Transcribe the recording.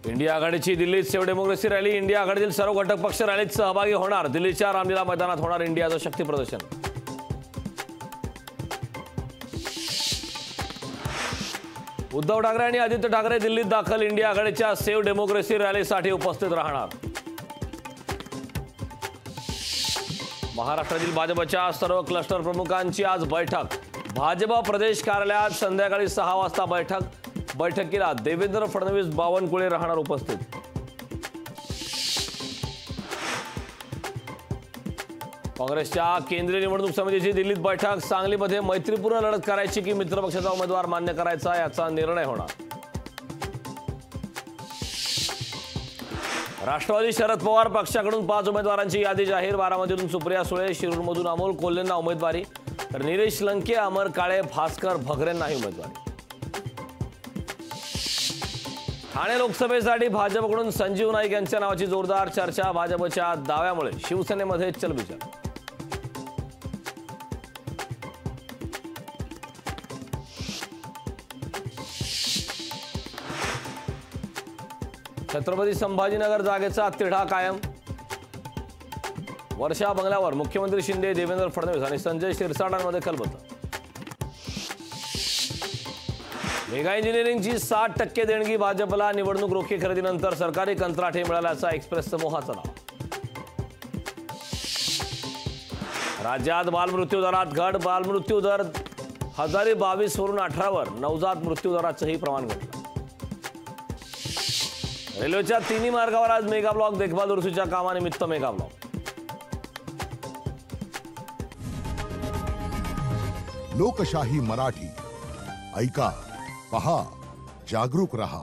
India आघाडीची दिल्लीत save democracy rally. India आघाडीतील सर्व घटक पक्ष रॅलीत सहभागी होणार। दिल्लीच्या रामलीला मैदानात होणार इंडियाचं शक्ती प्रदर्शन। उद्धव ठाकरे आणि आदित्य ठाकरे दिल्लीत दाखल। इंडिया आघाडीच्या सेव्ह डेमोक्रेसी रॅलीसाठी उपस्थित राहणार। महाराष्ट्रातील भाजपच्या सर्व क्लस्टर प्रमुखांची आज बैठक। भाजप प्रदेश कार्यालयात संध्याकाळी 6 वाजता बैठकीला देवेंद्र फडणवीस, बावनकुळे राहणार उपस्थित। काँग्रेसच्या केंद्रीय निवडणूक समितीची दिल्लीत बैठक। सांगलीमध्ये मैत्रीपूर्ण लढत करायची की मित्रपक्षाचा उमेदवार मान्य करायचा याचा निर्णय होणार। राष्ट्रवादी शरद पवार पक्षाकडून 5 उमेदवारांची यादी जाहीर। बारामतीतून सुप्रिया सुळे, शिरूरमधून अमोल कोल्हेंना उमेदवारी, तर निलेश लंके, अमर काळे, भास्कर भगरेंनाही उमेदवारी। ठाणे लोकसभेसाठी भाजपकडून संजीव नाईक यांच्या नावाची जोरदार चर्चा। भाजपच्या दाव्यामुळे शिवसेनेमध्ये चलबिचल। छत्रपती संभाजीनगर जागेचा तिढा कायम। वर्षा बंगल्यावर मुख्यमंत्री शिंदे, देवेंद्र फडणवीस आणि संजय शिरसाटांमध्ये खलबतं। मेगा इंजिनिअरिंगची 60% देणगी भाजपला। निवडणूक रोखे खरेदीनंतर सरकारी कंत्राटे मिळाल्याचा एक्सप्रेसचं मोहाचं नाव। राज्यात बालमृत्यू दरात घट। बालमृत्यू दर 1022 वरून 18 वर। नवजात मृत्यू दराचंही प्रमाण घटलं। रेल्वेच्या 3 मार्गावर आज मेगा ब्लॉक। देखभाल दुरुस्तीच्या कामानिमित्त मेगा ब्लॉक। लोकशाही मराठी ऐका, पहा, जागरूक रहा।